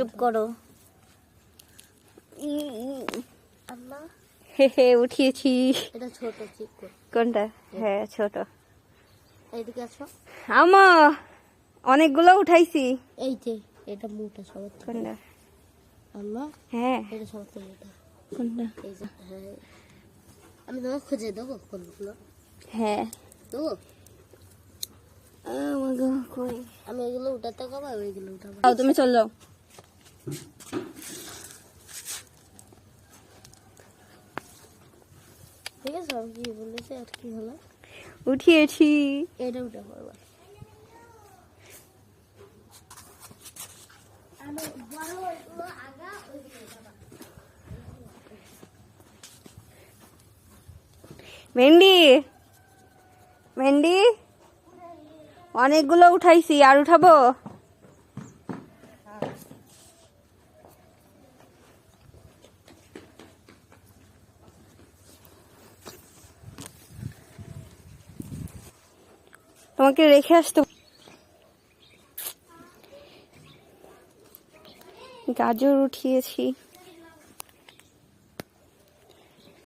চুপ করো। আল্লাহ হে হে উঠিয়েছি। এটা ছোট চিকু। কোনটা? হ্যাঁ ছোট। এইদিকে আসো। আমা অনেকগুলো উঠাইছি। এই যে এটা মোটা সবার থেকে। কোনটা? আল্লাহ হ্যাঁ এটা সবার থেকে মোটা। কোনটা? এই যে হ্যাঁ আমি তোমাকে খুঁজে দেবো কোনগুলো হ্যাঁ দেবো। আমাকে কই? আমি এগুলো উঠাতে পারবো ওইগুলো উঠাবো। যাও তুমি চল যাও। ঠিক আছে আমি কি বলেছি আর কি হলো? উঠিয়েছি। এটা উঠে পড়বো। আমি বড় ওইগুলো আগা ওইগুলো উঠাবো। ভেন্ডি ভেন্ডি অনেকগুলো উঠাইছি, আর উঠাবো? তোমাকে রেখে আসতে। গাজর উঠিয়েছি।